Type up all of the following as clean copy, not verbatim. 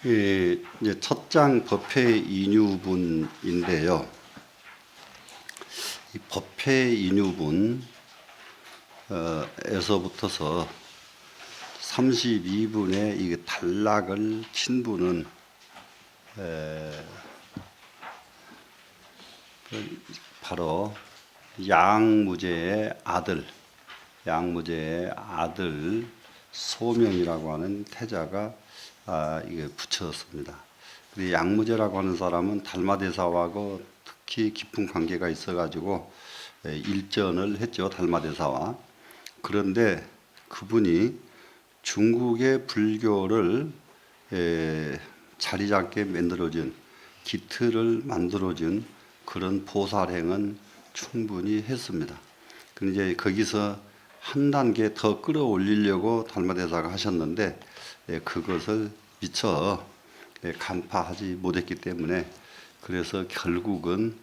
이제 첫장 법회 인유분인데요. 이 법회 인유분에서부터서 32분의 이 단락을 친 분은 바로 양무제의 아들 소명이라고 하는 태자가 이게 붙였습니다. 양무제라고 하는 사람은 달마대사하고 특히 깊은 관계가 있어가지고 일전을 했죠, 달마대사와. 그런데 그분이 중국의 불교를 자리 잡게 만들어준, 기틀을 만들어준 그런 보살행은 충분히 했습니다. 그런데 이제 거기서 한 단계 더 끌어올리려고 달마대사가 하셨는데 그것을 미처 간파하지 못했기 때문에, 그래서 결국은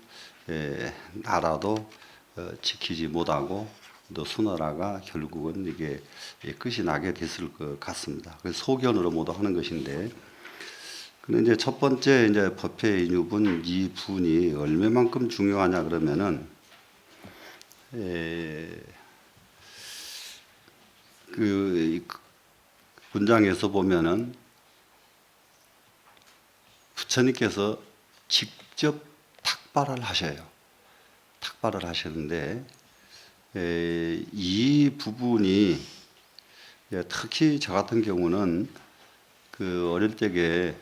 나라도 지키지 못하고 또 수나라가 결국은 이게 끝이 나게 됐을 것 같습니다. 그래서 소견으로 모두 하는 것인데, 근데 이제 첫 번째 이제 법회 인유분 이 분이 얼마만큼 중요하냐 그러면은 그 문장에서 보면은 부처님께서 직접 탁발을 하셔요. 탁발을 하시는데 이 부분이 특히 저 같은 경우는 그 어릴 적에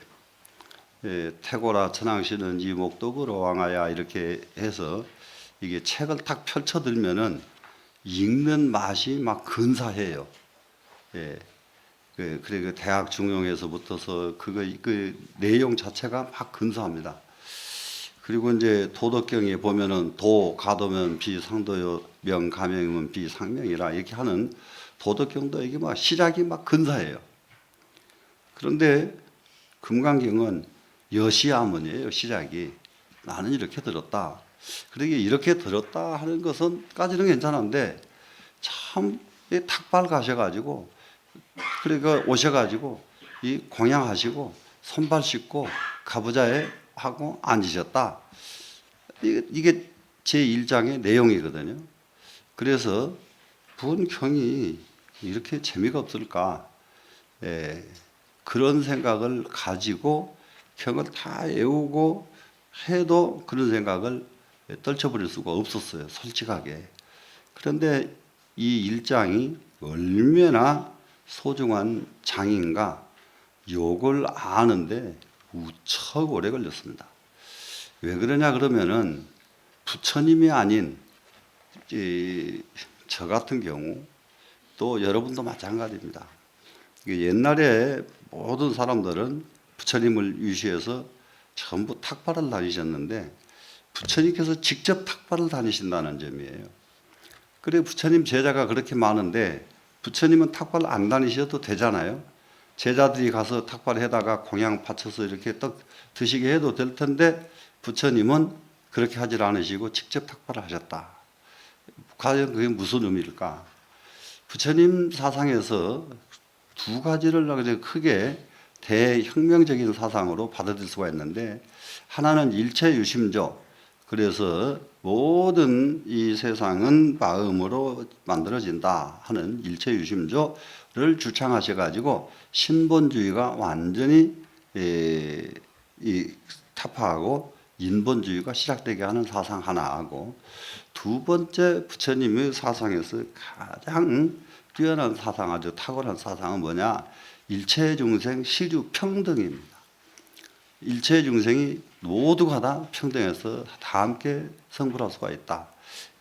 태고라 천황씨는 이 목독으로 왕하야 이렇게 해서 이게 책을 딱 펼쳐들면은 읽는 맛이 막 근사해요. 그리고 대학 중용에서부터서 그 내용 자체가 막 근사합니다. 그리고 이제 도덕경에 보면은 도 가도면 비상도요, 명 가명이면 비상명이라 이렇게 하는 도덕경도 이게 막 시작이 막 근사해요. 그런데 금강경은 여시야문이에요, 시작이. 나는 이렇게 들었다. 그러게 이렇게 들었다 하는 것은까지는 괜찮은데 참 탁발 가셔가지고, 그러니까 오셔가지고 이 공양하시고 손발 씻고 가부좌에 하고 앉으셨다. 이게 제 1장의 내용이거든요. 그래서 분경이 이렇게 재미가 없을까? 그런 생각을 가지고 경을 다 외우고 해도 그런 생각을 떨쳐버릴 수가 없었어요, 솔직하게. 그런데 이 1장이 얼마나 소중한 장인가, 요걸 아는데 무척 오래 걸렸습니다. 왜 그러냐 그러면은 부처님이 아닌 저 같은 경우, 또 여러분도 마찬가지입니다. 옛날에 모든 사람들은 부처님을 위시해서 전부 탁발을 다니셨는데 부처님께서 직접 탁발을 다니신다는 점이에요. 그래, 부처님 제자가 그렇게 많은데 부처님은 탁발 안 다니셔도 되잖아요. 제자들이 가서 탁발해다가 공양 바쳐서 이렇게 떡 드시게 해도 될 텐데 부처님은 그렇게 하질 않으시고 직접 탁발을 하셨다. 과연 그게 무슨 의미일까? 부처님 사상에서 두 가지를 크게 대혁명적인 사상으로 받아들일 수가 있는데, 하나는 일체유심조, 그래서 모든 이 세상은 마음으로 만들어진다 하는 일체유심조를 주창하셔가지고 신본주의가 완전히 타파하고 인본주의가 시작되게 하는 사상 하나하고, 두 번째 부처님의 사상에서 가장 뛰어난 사상, 아주 탁월한 사상은 뭐냐? 일체중생 시류 평등입니다. 일체중생이 모두가 다 평등해서 다 함께 성불할 수가 있다.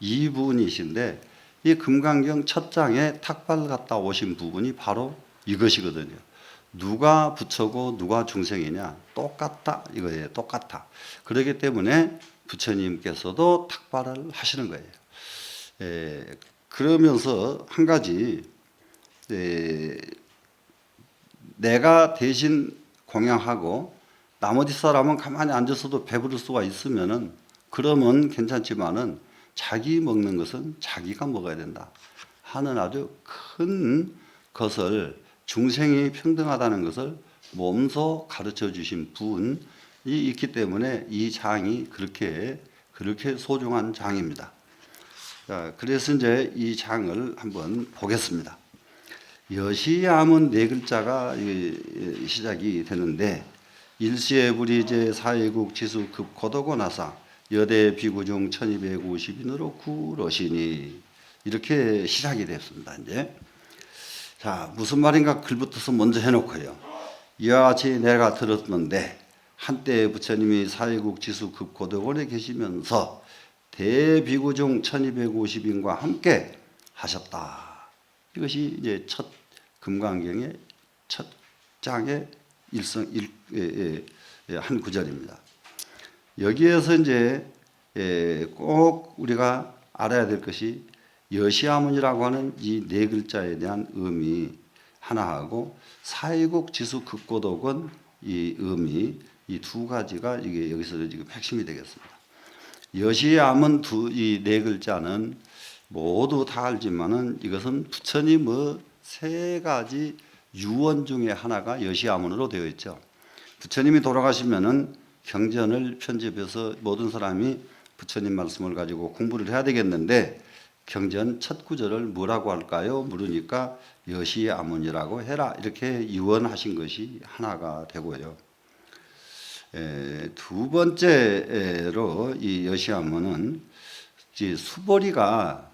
이 부분이신데, 이 금강경 첫 장에 탁발 갔다 오신 부분이 바로 이것이거든요. 누가 부처고 누가 중생이냐? 똑같다 이거예요. 똑같아. 그렇기 때문에 부처님께서도 탁발을 하시는 거예요. 그러면서 한 가지, 내가 대신 공양하고 나머지 사람은 가만히 앉아서도 배부를 수가 있으면은 그러면 괜찮지만은 자기 먹는 것은 자기가 먹어야 된다 하는 아주 큰 것을, 중생이 평등하다는 것을 몸소 가르쳐 주신 분이 있기 때문에 이 장이 그렇게 소중한 장입니다. 자, 그래서 이제 이 장을 한번 보겠습니다. 여시암은 네 글자가 시작이 되는데 일시에불이제 사회국 지수 급고도고 나사 여대 비구중 1250인으로 구러시니 이렇게 시작이 됐습니다. 이제 자, 무슨 말인가 글부터서 먼저 해놓고요. 이와 같이 내가 들었는데 한때 부처님이 사회국 지수 급고도원에 계시면서 대비구중 1250인과 함께 하셨다. 이것이 이제 첫 금강경의 첫 장의 한 구절입니다. 여기에서 이제 꼭 우리가 알아야 될 것이 여시아문이라고 하는 이 네 글자에 대한 의미 하나하고 사회국 지수 극고독은 이 의미 이 두 가지가 이게 여기서 지금 핵심이 되겠습니다. 여시암은 이 네 글자는 모두 다 알지만은 이것은 부처님의 세 가지 유언 중에 하나가 여시아문으로 되어 있죠. 부처님이 돌아가시면은 경전을 편집해서 모든 사람이 부처님 말씀을 가지고 공부를 해야 되겠는데 경전 첫 구절을 뭐라고 할까요? 물으니까 여시아문이라고 해라 이렇게 유언하신 것이 하나가 되고요. 두 번째로 이 여시아문은 수보리가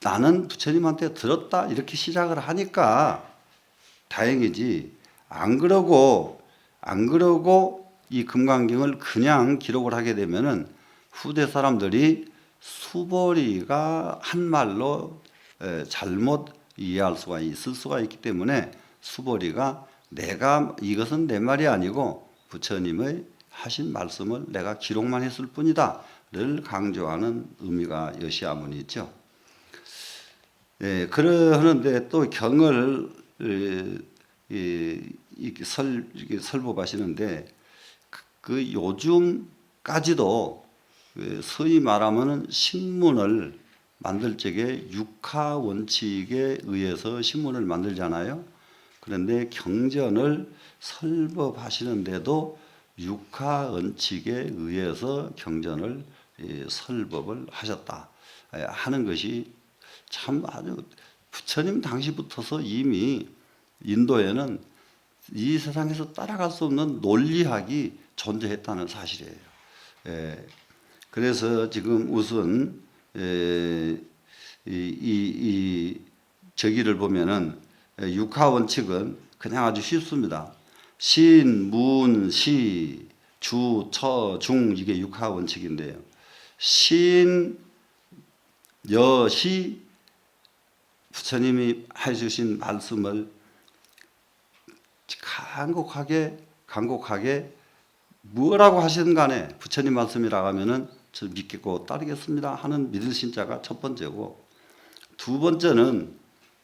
나는 부처님한테 들었다 이렇게 시작을 하니까 다행이지 안 그러고 이 금강경을 그냥 기록을 하게 되면은 후대 사람들이 수보리가 한 말로 잘못 이해할 수가 있을 수가 있기 때문에 수보리가 내가 이것은 내 말이 아니고 부처님의 하신 말씀을 내가 기록만 했을 뿐이다를 강조하는 의미가 여시아문이 있죠. 그러는데 또 경을 설법하시는데 그 요즘까지도 소위 말하면 신문을 만들 적에 육하 원칙에 의해서 신문을 만들잖아요. 그런데 경전을 설법하시는데도 육하 원칙에 의해서 경전을 설법을 하셨다 하는 것이 참 아주 부처님 당시부터서 이미 인도에는 이 세상에서 따라갈 수 없는 논리학이 존재했다는 사실이에요. 그래서 지금 우선 저기를 보면은 육하 원칙은 그냥 아주 쉽습니다. 신, 문, 시, 주, 처, 중 이게 육하 원칙인데요. 신, 여, 시 부처님이 해주신 말씀을 간곡하게 뭐라고 하시든 간에 부처님 말씀이라고 하면은 저 믿겠고 따르겠습니다 하는 믿으신 자가 첫 번째고 두 번째는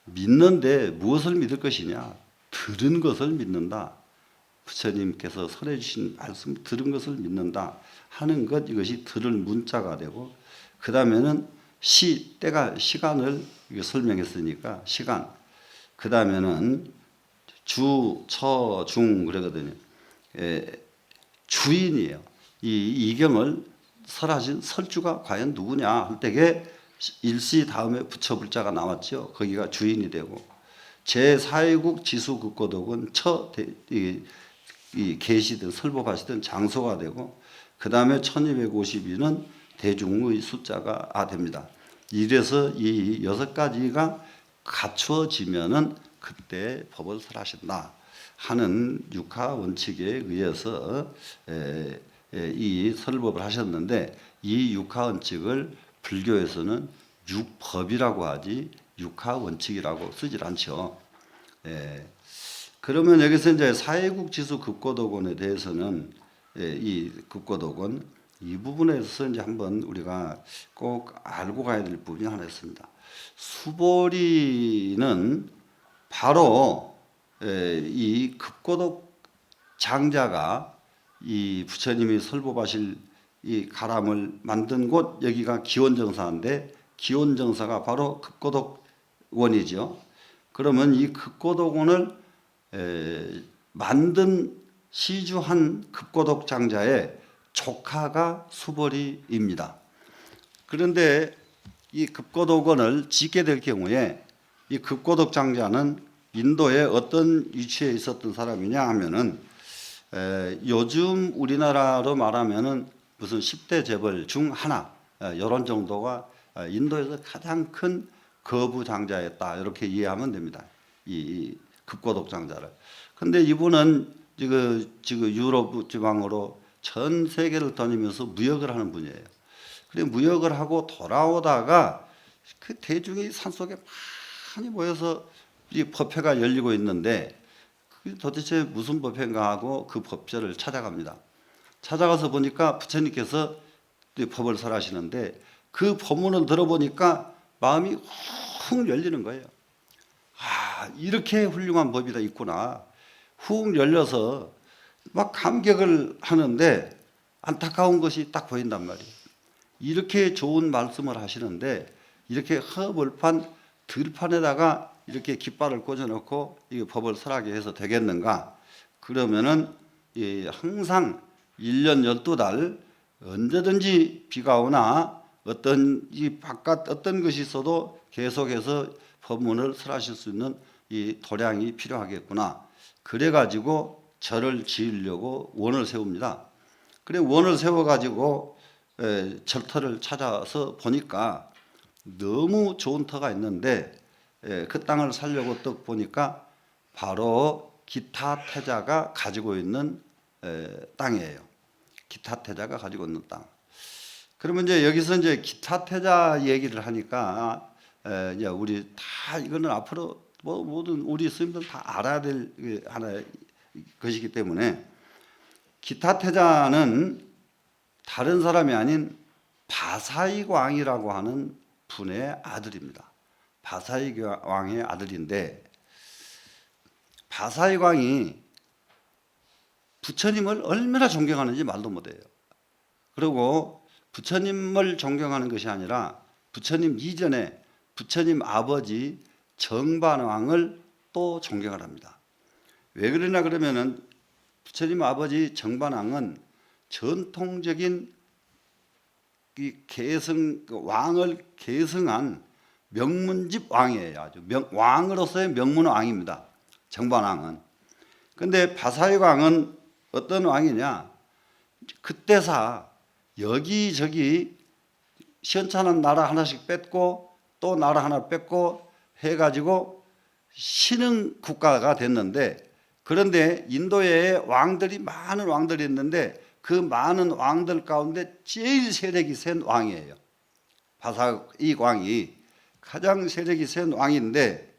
믿는데 무엇을 믿을 것이냐 들은 것을 믿는다. 부처님께서 설해 주신 말씀 들은 것을 믿는다 하는 것 이것이 들을 문자가 되고 그 다음에는 시간을 설명했으니까 시간 그 다음에는 주, 처, 중 그러거든요. 주인이에요. 이 이경을 설하신 설주가 과연 누구냐 할 때에 일시 다음에 부처불자가 나왔죠. 거기가 주인이 되고 제4회국 지수극고독은 계시든 설법하시던 장소가 되고 그 다음에 1252는 대중의 숫자가 됩니다. 이래서 이 6가지가 갖추어지면은 그때 법을 설하신다 하는 육하 원칙에 의해서 이 설법을 하셨는데 이 육하 원칙을 불교에서는 육법이라고 하지 육하 원칙이라고 쓰질 않죠. 그러면 여기서 이제 사회국 지수 급고독원에 대해서는 이 급고독원 이 부분에서 이제 한번 우리가 꼭 알고 가야 될 부분이 하나 있습니다. 수보리는 바로 이 급고독 장자가 이 부처님이 설법하실 이 가람을 만든 곳 여기가 기원정사인데 기원정사가 바로 급고독원이죠. 그러면 이 급고독원을 만든 시주한 급고독 장자의 조카가 수보리입니다. 그런데 이 급고독원을 짓게 될 경우에 이 급고독 장자는 인도에 어떤 위치에 있었던 사람이냐 하면은 요즘 우리나라로 말하면은 무슨 10대 재벌 중 하나 이런 정도가 인도에서 가장 큰 거부 장자였다 이렇게 이해하면 됩니다. 이 급고독 장자를. 근데 이분은 지금 유럽 지방으로 전 세계를 다니면서 무역을 하는 분이에요. 그래 무역을 하고 돌아오다가 그 대중이 산속에 많이 모여서 이 법회가 열리고 있는데 그게 도대체 무슨 법회인가 하고 그 법회를 찾아갑니다. 찾아가서 보니까 부처님께서 법을 설하시는데 그 법문을 들어보니까 마음이 훅 열리는 거예요. 아, 이렇게 훌륭한 법이 있구나. 훅 열려서 막 감격을 하는데 안타까운 것이 딱 보인단 말이에요. 이렇게 좋은 말씀을 하시는데 이렇게 허벌판 들판에다가 이렇게 깃발을 꽂아놓고 이 법을 설하게 해서 되겠는가? 그러면은 항상 1년 12달 언제든지 비가 오나 어떤 이 바깥 어떤 것이 있어도 계속해서 법문을 설하실 수 있는 이 도량이 필요하겠구나. 그래가지고 절을 지으려고 원을 세웁니다. 그래 원을 세워가지고 절터를 찾아서 보니까 너무 좋은 터가 있는데 그 땅을 살려고 딱 보니까 바로 기타태자가 가지고 있는 땅이에요. 기타태자가 가지고 있는 땅. 그러면 이제 여기서 이제 기타태자 얘기를 하니까 이제 우리 다 이거는 앞으로 모든 우리 스님들 다 알아야 될 하나의 것이기 때문에 기타태자는 다른 사람이 아닌 바사이광이라고 하는 분의 아들입니다. 바사이광의 아들인데 바사이광이 부처님을 얼마나 존경하는지 말도 못해요. 그리고 부처님을 존경하는 것이 아니라 부처님 이전에 부처님 아버지 정반왕을 또 존경을 합니다. 왜 그러냐 그러면은 부처님 아버지 정반왕은 전통적인 이 왕을 계승한 명문집 왕이에요. 아주 왕으로서의 명문 왕입니다. 정반왕은. 근데 바사이광은 어떤 왕이냐? 그때사 여기저기 시원찮은 나라 하나씩 뺏고 또 나라 하나 뺏고 해가지고 신흥 국가가 됐는데 그런데 인도에 많은 왕들이 있는데 그 많은 왕들 가운데 제일 세력이 센 왕이에요. 바사이광이 가장 세력이 센 왕인데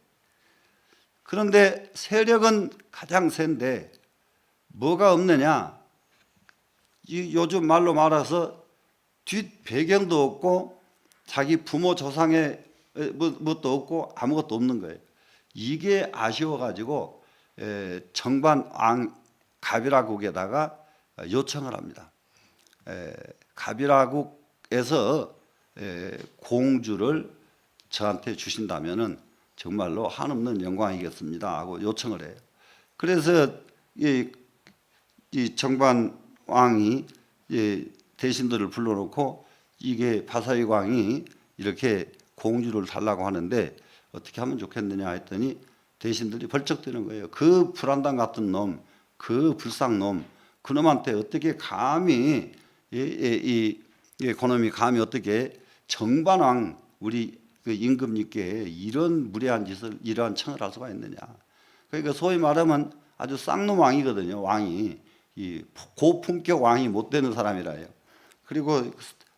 그런데 세력은 가장 센데 뭐가 없느냐? 요즘 말로 말해서 뒷 배경도 없고 자기 부모 조상의 뭣도 없고 아무것도 없는 거예요. 이게 아쉬워가지고 정반왕 가비라국에다가 요청을 합니다. 가비라국에서 공주를 저한테 주신다면은 정말로 한없는 영광이겠습니다 하고 요청을 해요. 그래서 이 정반왕이 대신들을 불러놓고 이게 바사이광이 이렇게 공주를 달라고 하는데 어떻게 하면 좋겠느냐 했더니 대신들이 벌쩍 뛰는 거예요. 그 불안당 같은 놈, 그 불쌍놈, 그놈한테 어떻게 감히 그놈이 감히 어떻게 정반왕 우리 그 임금님께 이런 무례한 짓을 이러한 청을 할 수가 있느냐. 그러니까 소위 말하면 아주 쌍놈 왕이거든요. 왕이 이 고품격 왕이 못 되는 사람이라요. 그리고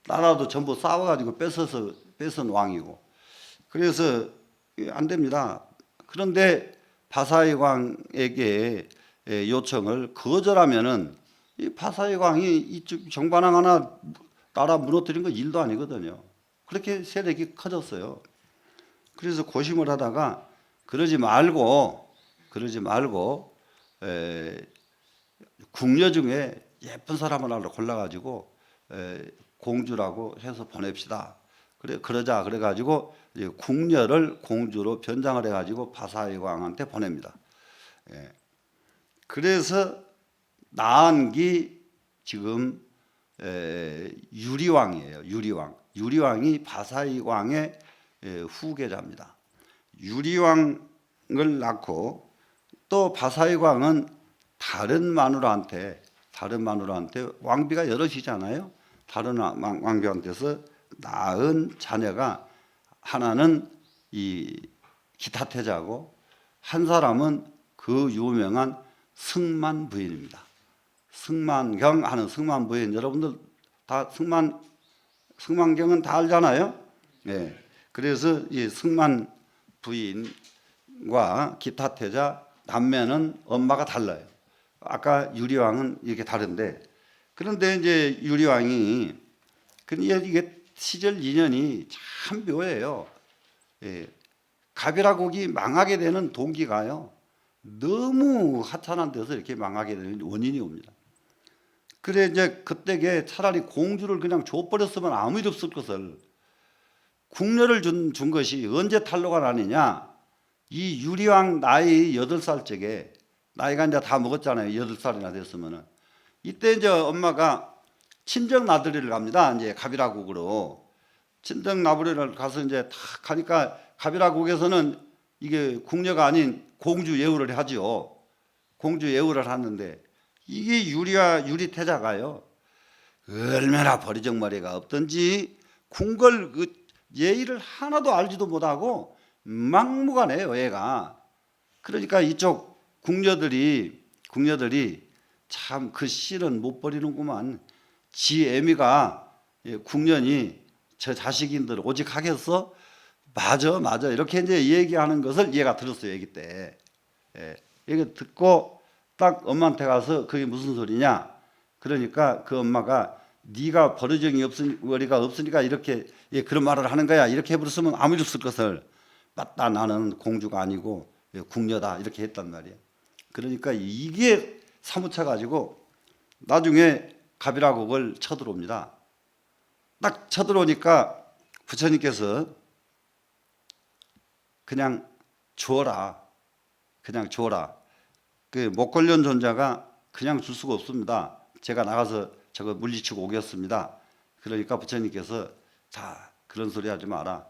나라도 전부 싸워가지고 뺏은 왕이고. 그래서 안 됩니다. 그런데 바사이광에게 요청을 거절하면은 이 바사이광이 이쪽 정반왕 하나 나라 무너뜨린 거 일도 아니거든요. 그렇게 세력이 커졌어요. 그래서 고심을 하다가 그러지 말고 궁녀 중에 예쁜 사람을 하나 골라가지고 공주라고 해서 보냅시다. 그래가지고 궁녀를 공주로 변장을 해가지고 바사이광한테 보냅니다. 그래서 낳은 게 지금 유리왕이에요. 유리왕이 바사이 왕의 후계자입니다. 유리왕을 낳고 또 바사이 왕은 다른 마누라한테 왕비가 여럿이잖아요. 다른 왕비한테서 낳은 자녀가 하나는 이 기타태자고 한 사람은 그 유명한 승만 부인입니다. 승만경 하는 승만 부인, 여러분들 다 승만경은 다 알잖아요. 네. 그래서 이 승만 부인과 기타태자 남매는 엄마가 달라요. 아까 유리왕은 이렇게 다른데, 그런데 이제 유리왕이 이게 시절 인연이 참 묘해요. 예. 가비라국이 망하게 되는 동기가요, 너무 하찮은 데서 이렇게 망하게 되는 원인이 옵니다. 그래 이제 그때게 차라리 공주를 그냥 줘버렸으면 아무 일 없을 것을 궁녀를 준 것이 언제 탄로가 나느냐. 이 유리왕 나이 8살 적에, 나이가 이제 다 먹었잖아요. 8살이나 됐으면은. 이때 이제 엄마가 친정 나들이를 갑니다. 이제 가비라국으로. 친정 나들이를 가서 이제 탁 가니까 가비라국에서는 이게 궁녀가 아닌 공주 예우를 하죠. 공주 예우를 하는데 이게 유리태자가요, 얼마나 버리정머리가 없던지 궁궐 그 예의를 하나도 알지도 못하고 막무가내요, 얘가. 그러니까 이쪽 궁녀들이 참 그 실은 못 버리는구만. 지 애미가 궁년이 저 자식인들 오직 하겠어? 맞아 이렇게 이제 얘기하는 것을 얘가 들었어요, 애기 때. 얘기 듣고 딱 엄마한테 가서 그게 무슨 소리냐. 그러니까 그 엄마가 네가 버르정이 머리가 없으니까 이렇게 그런 말을 하는 거야. 이렇게 해버렸으면 아무 일 없을 것을. 맞다, 나는 공주가 아니고 궁녀다, 이렇게 했단 말이야. 그러니까 이게 사무쳐 가지고 나중에 가비라국을 쳐들어옵니다. 딱 쳐들어오니까 부처님께서 그냥 줘라. 그 목걸련 존자가 그냥 줄 수가 없습니다. 제가 나가서 저거 물리치고 오겠습니다. 그러니까 부처님께서 다 그런 소리 하지 마라.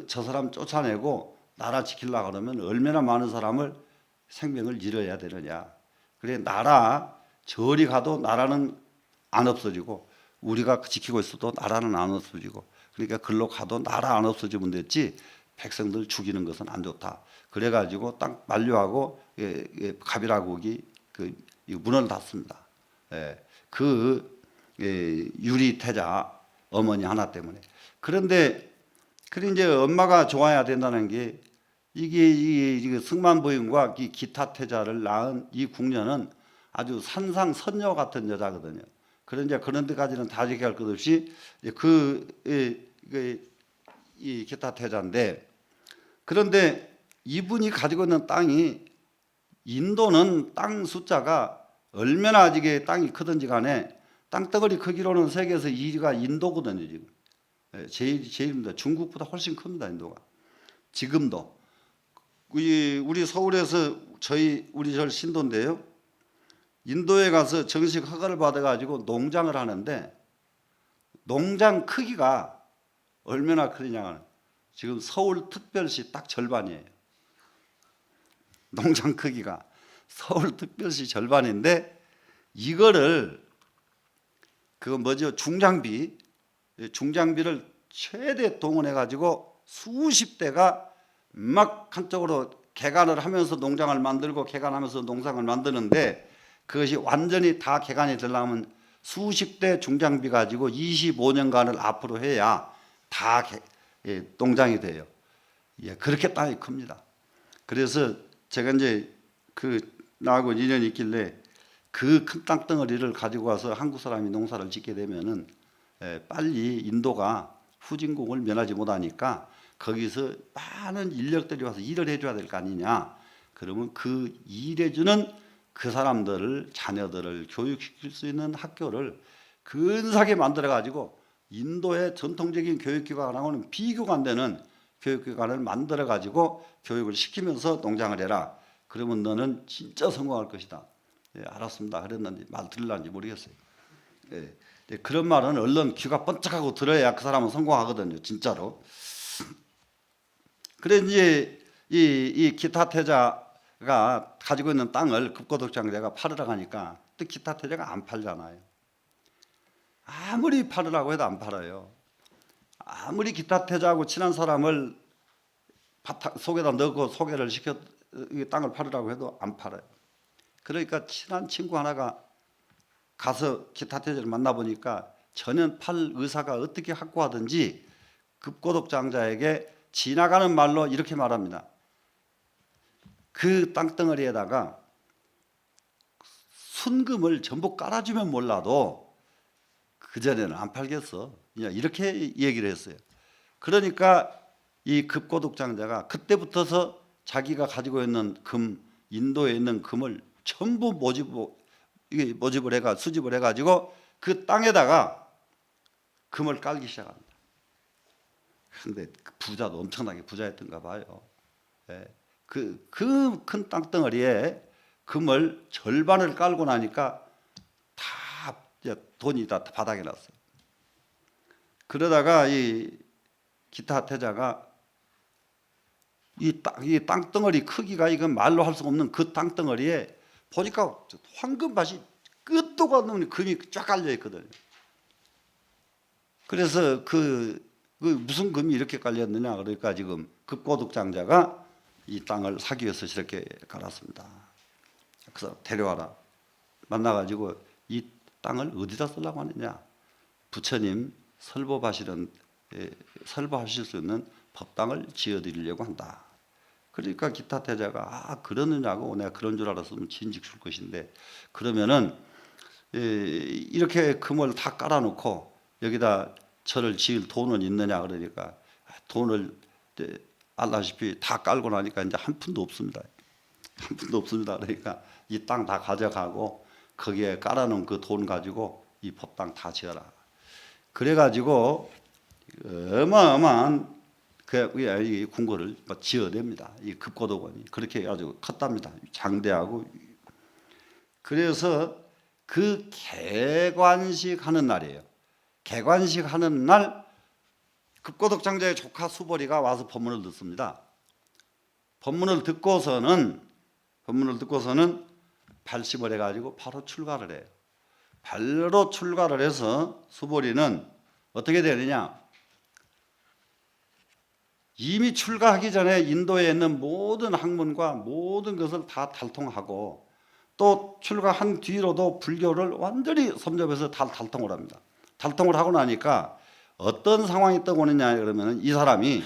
저 사람 쫓아내고 나라 지키려고 그러면 얼마나 많은 사람을 생명을 잃어야 되느냐. 그래, 나라 저리 가도 나라는 안 없어지고 우리가 지키고 있어도 나라는 안 없어지고, 그러니까 글로 가도 나라 안 없어지면 됐지 백성들 죽이는 것은 안 좋다. 그래가지고 딱 만류하고 가비라국이 그 문을 닫습니다. 유리태자 어머니 하나 때문에. 그런데 이제 엄마가 좋아야 된다는 게 이게 승만부인과 기타태자를 낳은 이 궁녀는 아주 산상선녀 같은 여자거든요. 그런 데까지는 다 얘기할 것 없이 이 기타태자인데, 그런데 이분이 가지고 있는 땅이, 인도는 땅 숫자가 얼마나 이게 땅이 크든지 간에 땅덩어리 크기로는 세계에서 2위가 인도거든요. 지금 제일입니다. 중국보다 훨씬 큽니다, 인도가. 지금도 우리 서울에서 우리 절 신도인데요, 인도에 가서 정식 허가를 받아가지고 농장을 하는데 농장 크기가 얼마나 크냐면 지금 서울특별시 딱 절반이에요. 농장 크기가 서울특별시 절반인데 이거를 중장비를 최대 동원해 가지고 수십 대가 막 한쪽으로 개간을 하면서 농장을 만들고 개간하면서 농장을 만드는데, 그것이 완전히 다 개간이 되려면 수십 대 중장비 가지고 25년간을 앞으로 해야 다 농장이 돼요. 그렇게 땅이 큽니다. 그래서 제가 이제 나하고 인연이 있길래 그 큰 땅덩어리를 가지고 와서 한국 사람이 농사를 짓게 되면은 빨리 인도가 후진국을 면하지 못하니까 거기서 많은 인력들이 와서 일을 해줘야 될 거 아니냐. 그러면 그 일해주는 그 사람들을, 자녀들을 교육시킬 수 있는 학교를 근사하게 만들어가지고 인도의 전통적인 교육기관하고는 비교가 안 되는 교육기관을 만들어가지고 교육을 시키면서 농장을 해라. 그러면 너는 진짜 성공할 것이다. 예, 알았습니다. 그랬는지 말 들을란지 모르겠어요. 예, 그런 말은 얼른 귀가 번쩍하고 들어야 그 사람은 성공하거든요. 진짜로. 그래 이제 이 기타 태자가 가지고 있는 땅을 급거독장자가 팔으러 가니까 또 기타 태자가 안 팔잖아요. 아무리 팔으라고 해도 안 팔아요. 아무리 기타 태자하고 친한 사람을 속에다 넣고 소개를 시켜 땅을 팔으라고 해도 안 팔아요. 그러니까 친한 친구 하나가 가서 기타 태자를 만나보니까 전혀 팔 의사가 어떻게 확고하든지 급고독장자에게 지나가는 말로 이렇게 말합니다. 그 땅덩어리에다가 순금을 전부 깔아주면 몰라도 그전에는 안 팔겠어. 이렇게 얘기를 했어요. 그러니까 이 급고독장자가 그때부터서 자기가 가지고 있는 금, 인도에 있는 금을 전부 모집을 해가 수집을 해가지고 그 땅에다가 금을 깔기 시작합니다. 그런데 부자도 엄청나게 부자였던가 봐요. 예. 그 큰 땅덩어리에 금을 절반을 깔고 나니까 다 돈이 다 바닥에 났어요. 그러다가 이 기타 태자가 이 땅덩어리 크기가 이건 말로 할 수 없는 그 땅덩어리에 보니까 황금밭이 끝도 없는 금이 쫙 깔려 있거든요. 그래서 그 무슨 금이 이렇게 깔렸느냐 그러니까 지금 급고독장자가 이 땅을 사기 위해서 이렇게 갈았습니다. 그래서 데려와라. 만나가지고 이 땅을 어디다 쓰려고 하느냐. 부처님 설법하실 수 있는 법당을 지어드리려고 한다. 그러니까 기타 태자가 그러느냐고 내가 그런 줄 알았으면 진즉 줄 것인데 그러면은 이렇게 금을 다 깔아놓고 여기다 절을 지을 돈은 있느냐 그러니까 돈을 알다시피 다 깔고 나니까 이제 한 푼도 없습니다. 한 푼도 없습니다. 그러니까 이 땅 다 가져가고 거기에 깔아놓은 그 돈 가지고 이 법당 다 지어라. 그래가지고 어마어마한 이 궁궐을 지어냅니다. 이 급고독원이 그렇게 아주 컸답니다. 장대하고. 그래서 그 개관식 하는 날이에요. 개관식 하는 날 급고독장자의 조카 수보리가 와서 법문을 듣습니다. 법문을 듣고서는 발심을 해가지고 바로 출가를 해요. 바로 출가를 해서 수보리는 어떻게 되느냐? 이미 출가하기 전에 인도에 있는 모든 학문과 모든 것을 다 달통하고 또 출가한 뒤로도 불교를 완전히 섭렵해서 다 달통을 합니다. 달통을 하고 나니까 어떤 상황이 떠오르냐 그러면 이 사람이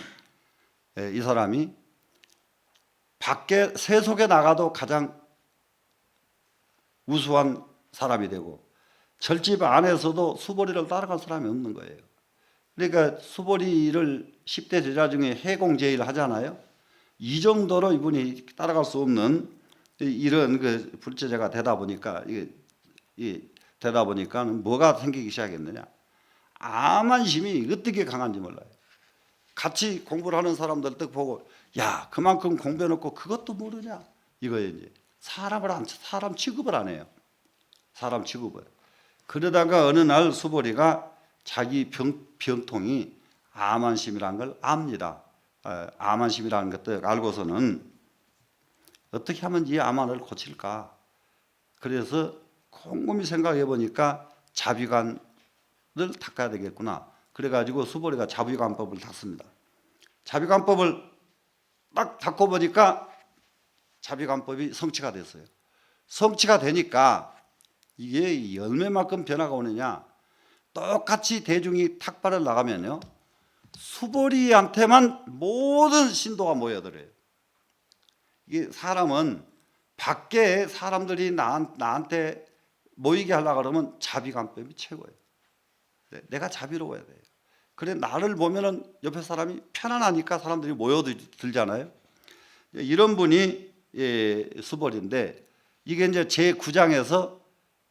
밖에 세속에 나가도 가장 우수한 사람이 되고 절집 안에서도 수보리를 따라갈 사람이 없는 거예요. 그러니까 수보리를 10대 제자 중에 해공제의를 하잖아요. 이 정도로 이분이 따라갈 수 없는 이런 그 불제자가 되다 보니까 뭐가 생기기 시작했느냐? 암만심이 어떻게 강한지 몰라요. 같이 공부를 하는 사람들 딱 보고 야 그만큼 공부해놓고 그것도 모르냐 이거예요. 이제 사람 취급을 안 해요. 사람 취급을. 그러다가 어느 날 수보리가 자기 병통이 암만심이라는 걸 압니다. 암만심이라는 것도 알고서는 어떻게 하면 이 암환을 고칠까? 그래서 곰곰이 생각해 보니까 자비관을 닦아야 되겠구나. 그래가지고 수보리가 자비관법을 닦습니다. 자비관법을 딱 닦고 보니까 자비관법이 성취가 됐어요. 성취가 되니까 이게 열매만큼 변화가 오느냐? 똑같이 대중이 탁발을 나가면요, 수보리한테만 모든 신도가 모여들어요. 이게 사람은 밖에 사람들이 나한테 모이게 하려고 그러면 자비관법이 최고예요. 내가 자비로워야 돼요. 그래 나를 보면은 옆에 사람이 편안하니까 사람들이 모여들잖아요. 이런 분이 수보리인데 이게 이제 제9장에서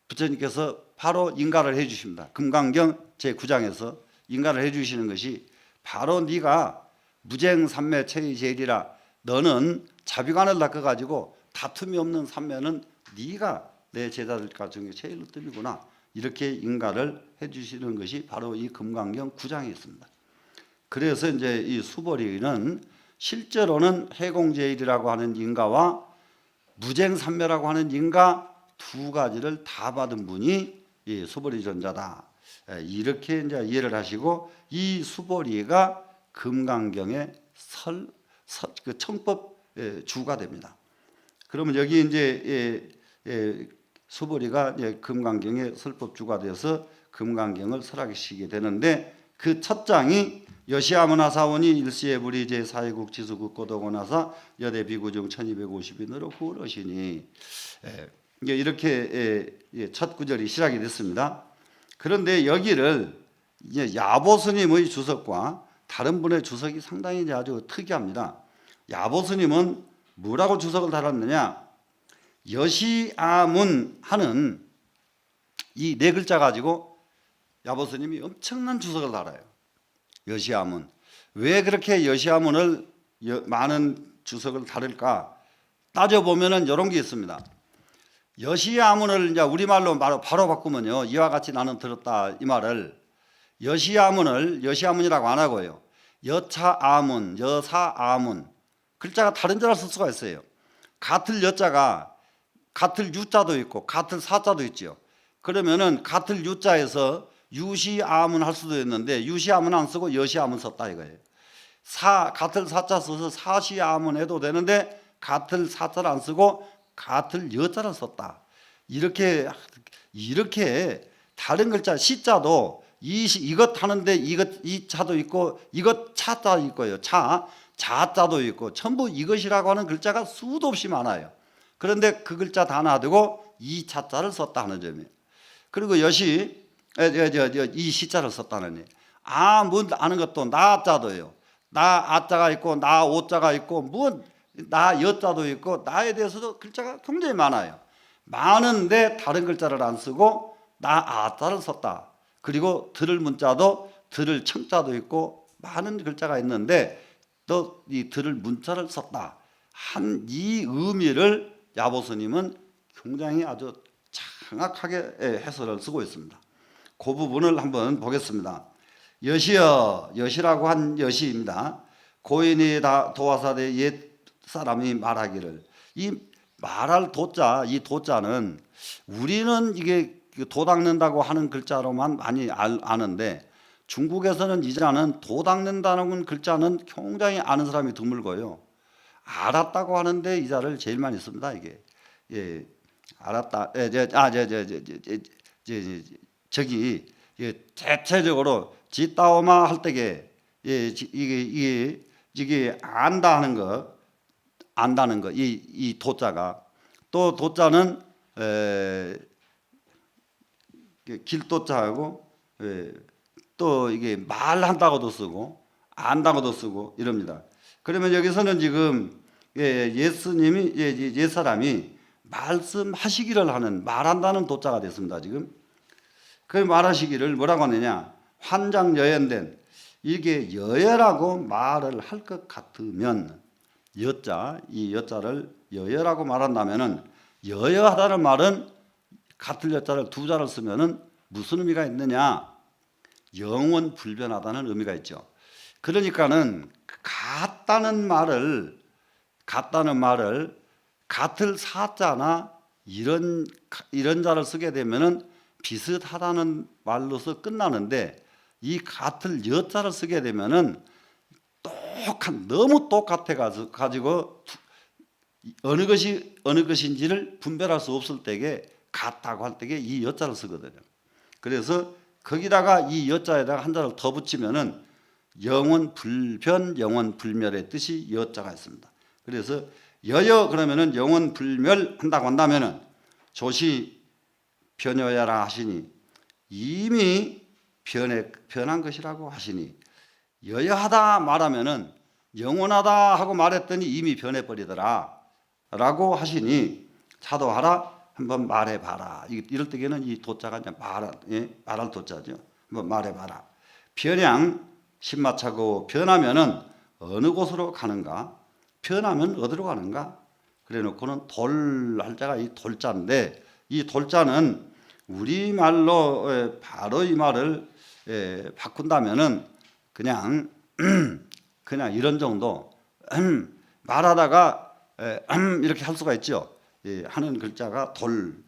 부처님께서 바로 인가를 해 주십니다. 금강경 제9장에서 인가를 해 주시는 것이 바로 네가 무쟁 삼매 체의 제일이라 너는 자비관을 닦아가지고 다툼이 없는 삼매는 네가 내 제자들 중에 제일 으뜸이구나. 이렇게 인가를 해주시는 것이 바로 이 금강경 9장에 있습니다. 그래서 이제 이 수보리는 실제로는 해공제일이라고 하는 인가와 무쟁삼매라고 하는 인가 두 가지를 다 받은 분이 이 수보리 전자다. 이렇게 이제 이해를 하시고 이 수보리가 금강경의 그 청법 주가 됩니다. 그러면 여기 이제 수보리가 금강경의 설법주가 되어서 금강경을 설하시게 되는데 그 첫 장이 여시아문화사원이 일시에불이 제4회국 지수국고도고나사 여대 비구중 1250인으로 구르시니 이렇게 첫 구절이 시작이 됐습니다. 그런데 여기를 이제 야보스님의 주석과 다른 분의 주석이 상당히 이제 아주 특이합니다. 야보스님은 뭐라고 주석을 달았느냐? 여시아문 하는 이 네 글자 가지고 야보스님이 엄청난 주석을 달아요. 여시아문. 왜 그렇게 여시아문을 많은 주석을 다룰까? 따져보면은 이런 게 있습니다. 여시아문을 이제 우리말로 바로 바꾸면요. 이와 같이 나는 들었다 이 말을 여시아문을 여시아문이라고 안 하고요. 여차아문, 여사아문 글자가 다른 자를 쓸 수가 있어요. 같을 여자가 같을 유자도 있고 같을 사자도 있죠. 그러면은 같을 유자에서 유시아문 할 수도 있는데 유시아문 안 쓰고 여시아문 썼다 이거예요. 같을 사자 써서 사시아문 해도 되는데 같을 사자를 안 쓰고 같을 여자를 썼다. 이렇게 다른 글자 시자도 이것 하는데 이 차도 있고 이것 차자 있고요. 자자도 있고 전부 이것이라고 하는 글자가 수도 없이 많아요. 그런데 그 글자 다 놔두고 이 차자를 썼다 하는 점이에요. 그리고 이 시자를 썼다는 얘기예요. 뭐 아는 것도 나자도요. 나 아자가 있고 나 오자가 있고 나 여자도 있고 나에 대해서도 글자가 굉장히 많아요. 많은데 다른 글자를 안 쓰고 나 아자를 썼다. 그리고 들을 문자도 들을 청자도 있고 많은 글자가 있는데 또 이 들을 문자를 썼다. 한 이 의미를 야보스님은 굉장히 아주 정확하게 해설을 쓰고 있습니다. 그 부분을 한번 보겠습니다. 여시라고 한 여시입니다. 고인이 도화사대 옛 사람이 말하기를 이 말할 도자 이 도자는 우리는 이게 도 닦는다고 하는 글자로만 많이 아는데 중국에서는 이 자는 도 닦는다는 글자는 굉장히 아는 사람이 드물고요. 알았다고 하는데 이 자를 제일 많이 씁니다. 이게 알았다. 저기 대체적으로 지따오마 할 때게 이게 안다는 거 이 도자가 또 도자는 길도자하고 또 이게 말한다고도 쓰고 안다고도 쓰고 이럽니다. 그러면 여기서는 지금 예수님이 옛사람이 말씀하시기를 하는 말한다는 도자가 됐습니다. 지금 그 말하시기를 뭐라고 하느냐? 환장여연된 이게 여여라고 말을 할 것 같으면 이 여자를 여여라고 말한다면은 여여하다는 말은 같을 여자를 두 자를 쓰면은 무슨 의미가 있느냐? 영원 불변하다는 의미가 있죠. 그러니까는 같다는 말을 같을 사자나 이런 자를 쓰게 되면은 비슷하다는 말로서 끝나는데 이 같을 여자를 쓰게 되면은 너무 똑같아 가지고 어느 것인지를 분별할 수 없을 때에 같다고 할 때에 이 여자를 쓰거든요. 그래서 거기다가 이 여자에다가 한 자를 더 붙이면은 영원 불변, 영원 불멸의 뜻이 여자가 있습니다. 그래서 여여 그러면은 영원 불멸한다고 한다면은 조시 변여야라 하시니 이미 변한 것이라고 하시니 여여하다 말하면은 영원하다 하고 말했더니 이미 변해버리더라 라고 하시니 차도하라 한번 말해봐라. 이럴 때에는 이 도자가 이제 말할 도자죠. 한번 말해봐라. 변양 신마차고 변하면은 어느 곳으로 가는가? 변하면 어디로 가는가? 그래놓고는 돌 할자가 이 돌자인데 이 돌자는 우리말로 바로 이 말을 바꾼다면은 그냥 그냥 이런 정도 말하다가 이렇게 할 수가 있죠. 하는 글자가 돌.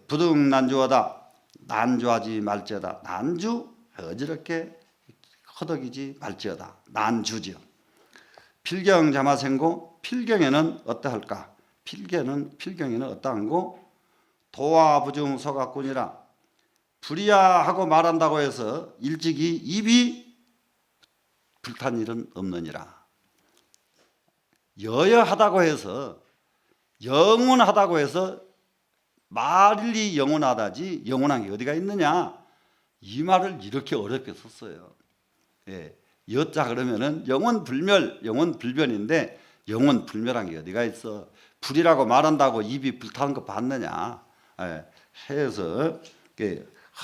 부득난주하다. 난주하지 말지어다. 난주 어지럽게 허덕이지 말지어다. 난주지요. 필경자마생고 필경에는 어떠할까? 필경에는 어떠한고? 도화부중 서각군이라 불이야하고 말한다고 해서 일찍이 입이 불탄 일은 없느니라. 여여하다고 해서 영원하다고 해서 말이 영원하다지 영원한 게 어디가 있느냐? 이 말을 이렇게 어렵게 썼어요. 여자 그러면은 영원불멸, 영원불변인데 영원불멸한 게 어디가 있어? 불이라고 말한다고 입이 불타는 거 봤느냐? 해서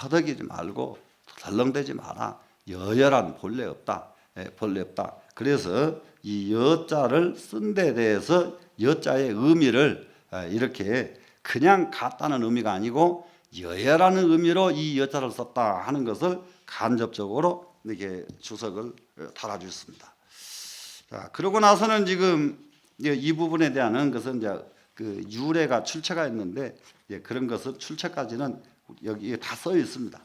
허덕이지 말고 덜렁대지 마라. 여열한 본래 없다. 본래 없다. 그래서 이 여자를 쓴 데 대해서 여자의 의미를 이렇게 그냥 같다는 의미가 아니고 여열하는 의미로 이 여자를 썼다 하는 것을 간접적으로 이렇게 주석을 달아주셨습니다. 자, 그러고 나서는 지금 이 부분에 대한 것은 이제 그 유래가 출처가 있는데 그런 것은 출처까지는 여기에 다 써 있습니다.